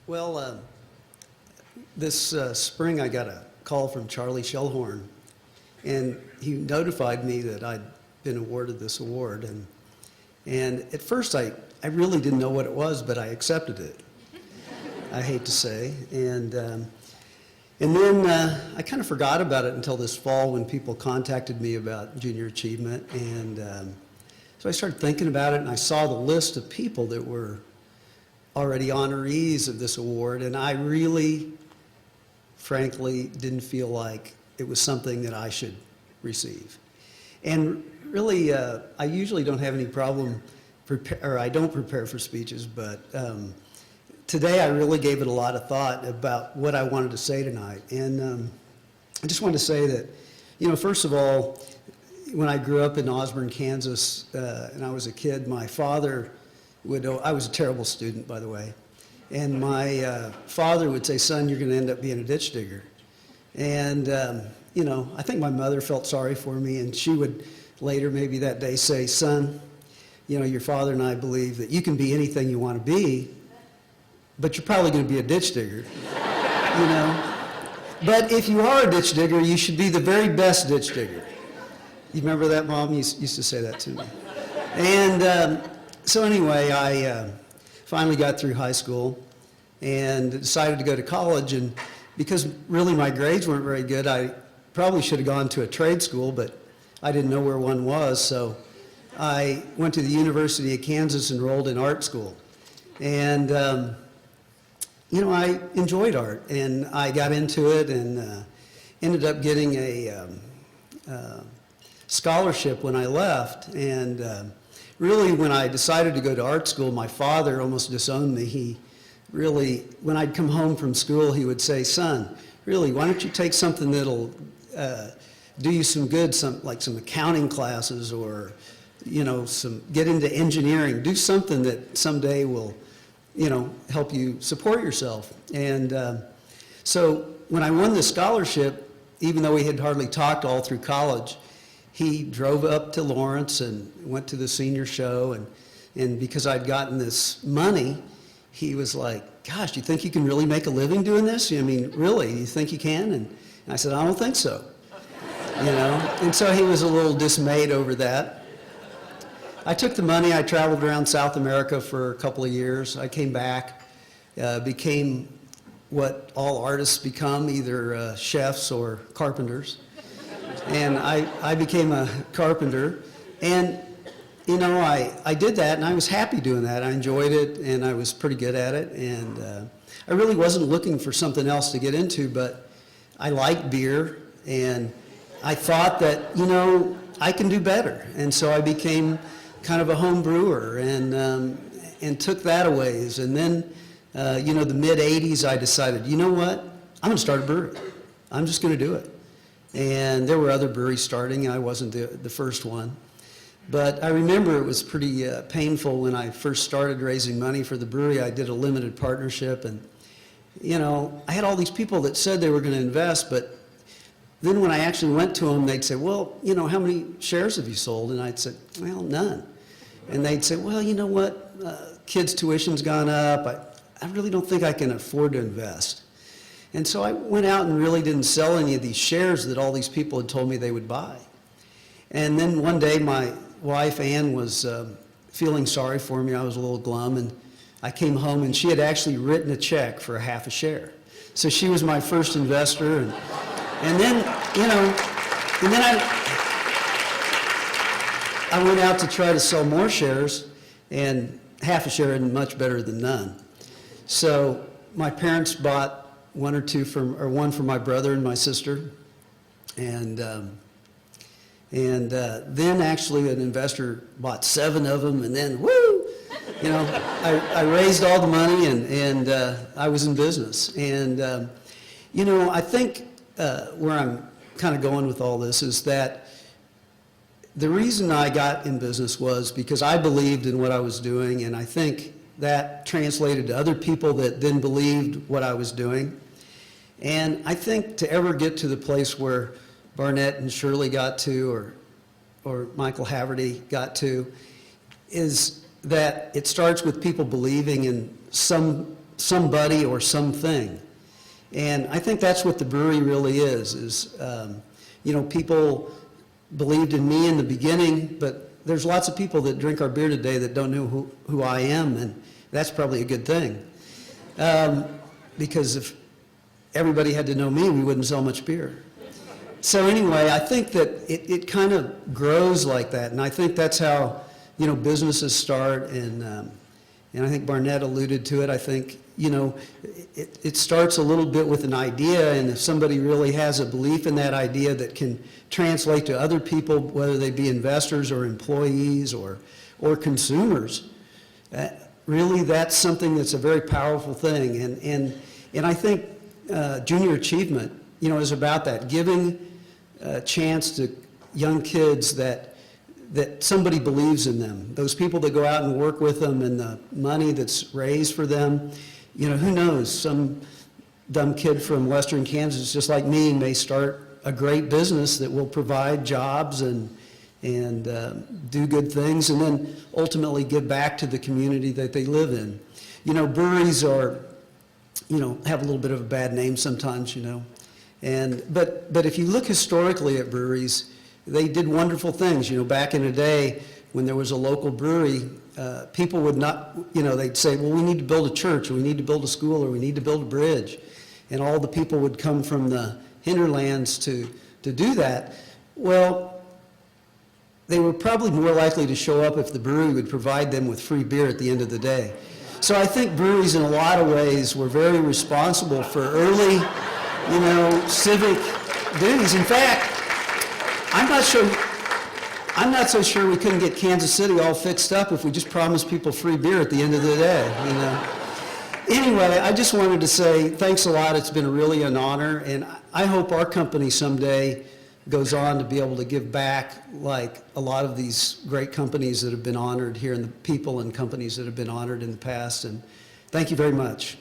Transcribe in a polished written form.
Well, this spring I got a call from Charlie Shellhorn, and he notified me that I'd been awarded this award. And at first I really didn't know what it was, but I accepted it, I hate to say. And then I kind of forgot about it until this fall when people contacted me about junior achievement. And so I started thinking about it, and I saw the list of people that were already honorees of this award, and I really, frankly, didn't feel like it was something that I should receive. And really, I usually don't have any problem, I don't prepare for speeches, but today I really gave it a lot of thought about what I wanted to say tonight. And I just wanted to say that, first of all, when I grew up in Osborne, Kansas, and I was a kid, my father I was a terrible student, by the way, and my father would say, "Son, you're going to end up being a ditch digger." And, I think my mother felt sorry for me, and she would later, maybe that day, say, "Son, your father and I believe that you can be anything you want to be, but you're probably going to be a ditch digger, But if you are a ditch digger, you should be the very best ditch digger." You remember that, Mom? You used to say that to me. And so anyway, I finally got through high school and decided to go to college. And because really my grades weren't very good, I probably should have gone to a trade school, but I didn't know where one was. So I went to the University of Kansas, enrolled in art school. And, I enjoyed art, and I got into it and ended up getting a scholarship when I left. And really, when I decided to go to art school, my father almost disowned me. He really, when I'd come home from school, he would say, "Son, really, why don't you take something that'll do you some good, like some accounting classes, or, get into engineering. Do something that someday will, help you support yourself." And so when I won the scholarship, even though we had hardly talked all through college, he drove up to Lawrence and went to the senior show, and because I'd gotten this money, he was like, "Gosh, do you think you can really make a living doing this? I mean, really, you think you can?" And I said, "I don't think so." And so he was a little dismayed over that. I took the money, I traveled around South America for a couple of years. I came back, became what all artists become, either chefs or carpenters. And I became a carpenter, and I did that, and I was happy doing that. I enjoyed it, and I was pretty good at it, and I really wasn't looking for something else to get into, but I liked beer, and I thought that, I can do better. And so I became kind of a home brewer, and took that a ways. And then, the mid-'80s, I decided, you know what, I'm going to start a brewery. I'm just going to do it. And there were other breweries starting. I wasn't the first one. But I remember it was pretty painful when I first started raising money for the brewery. I did a limited partnership, and, I had all these people that said they were going to invest, but then when I actually went to them, they'd say, "Well, how many shares have you sold?" And I'd say, "Well, none." And they'd say, "Well, you know what, kids' tuition's gone up. I really don't think I can afford to invest." And so I went out and really didn't sell any of these shares that all these people had told me they would buy. And then one day my wife, Ann, was feeling sorry for me. I was a little glum, and I came home, and she had actually written a check for a half a share. So she was my first investor. And then, I went out to try to sell more shares, and half a share isn't much better than none. So my parents bought one for my brother and my sister, and then actually an investor bought 7 of them, and then I raised all the money, and I was in business. And I think where I'm kind of going with all this is that the reason I got in business was because I believed in what I was doing, and I think that translated to other people that then believed what I was doing. And I think to ever get to the place where Barnett and Shirley got to, or Michael Haverty got to, is that it starts with people believing in some somebody or something. And I think that's what the brewery really is people believed in me in the beginning, but there's lots of people that drink our beer today that don't know who I am, and that's probably a good thing. Because if everybody had to know me, we wouldn't sell much beer. So anyway, I think that it kind of grows like that, and I think that's how, businesses start, and I think Barnett alluded to it. I think, it starts a little bit with an idea, and if somebody really has a belief in that idea that can translate to other people, whether they be investors or employees or consumers, really that's something that's a very powerful thing. And I think junior achievement, is about that, giving a chance to young kids that somebody believes in them. Those people that go out and work with them, and the money that's raised for them, who knows, some dumb kid from western Kansas just like me may start a great business that will provide jobs and do good things, and then ultimately give back to the community that they live in. Breweries are, have a little bit of a bad name sometimes, but if you look historically at breweries, they did wonderful things. Back in the day when there was a local brewery, people would not, they'd say, well, we need to build a church, or we need to build a school, or we need to build a bridge. And all the people would come from the hinterlands to do that. Well, they were probably more likely to show up if the brewery would provide them with free beer at the end of the day. So I think breweries in a lot of ways were very responsible for early, civic duties. In fact, I'm not so sure we couldn't get Kansas City all fixed up if we just promised people free beer at the end of the day, Anyway, I just wanted to say thanks a lot. It's been really an honor, and I hope our company someday goes on to be able to give back like a lot of these great companies that have been honored here, and the people and companies that have been honored in the past. And thank you very much.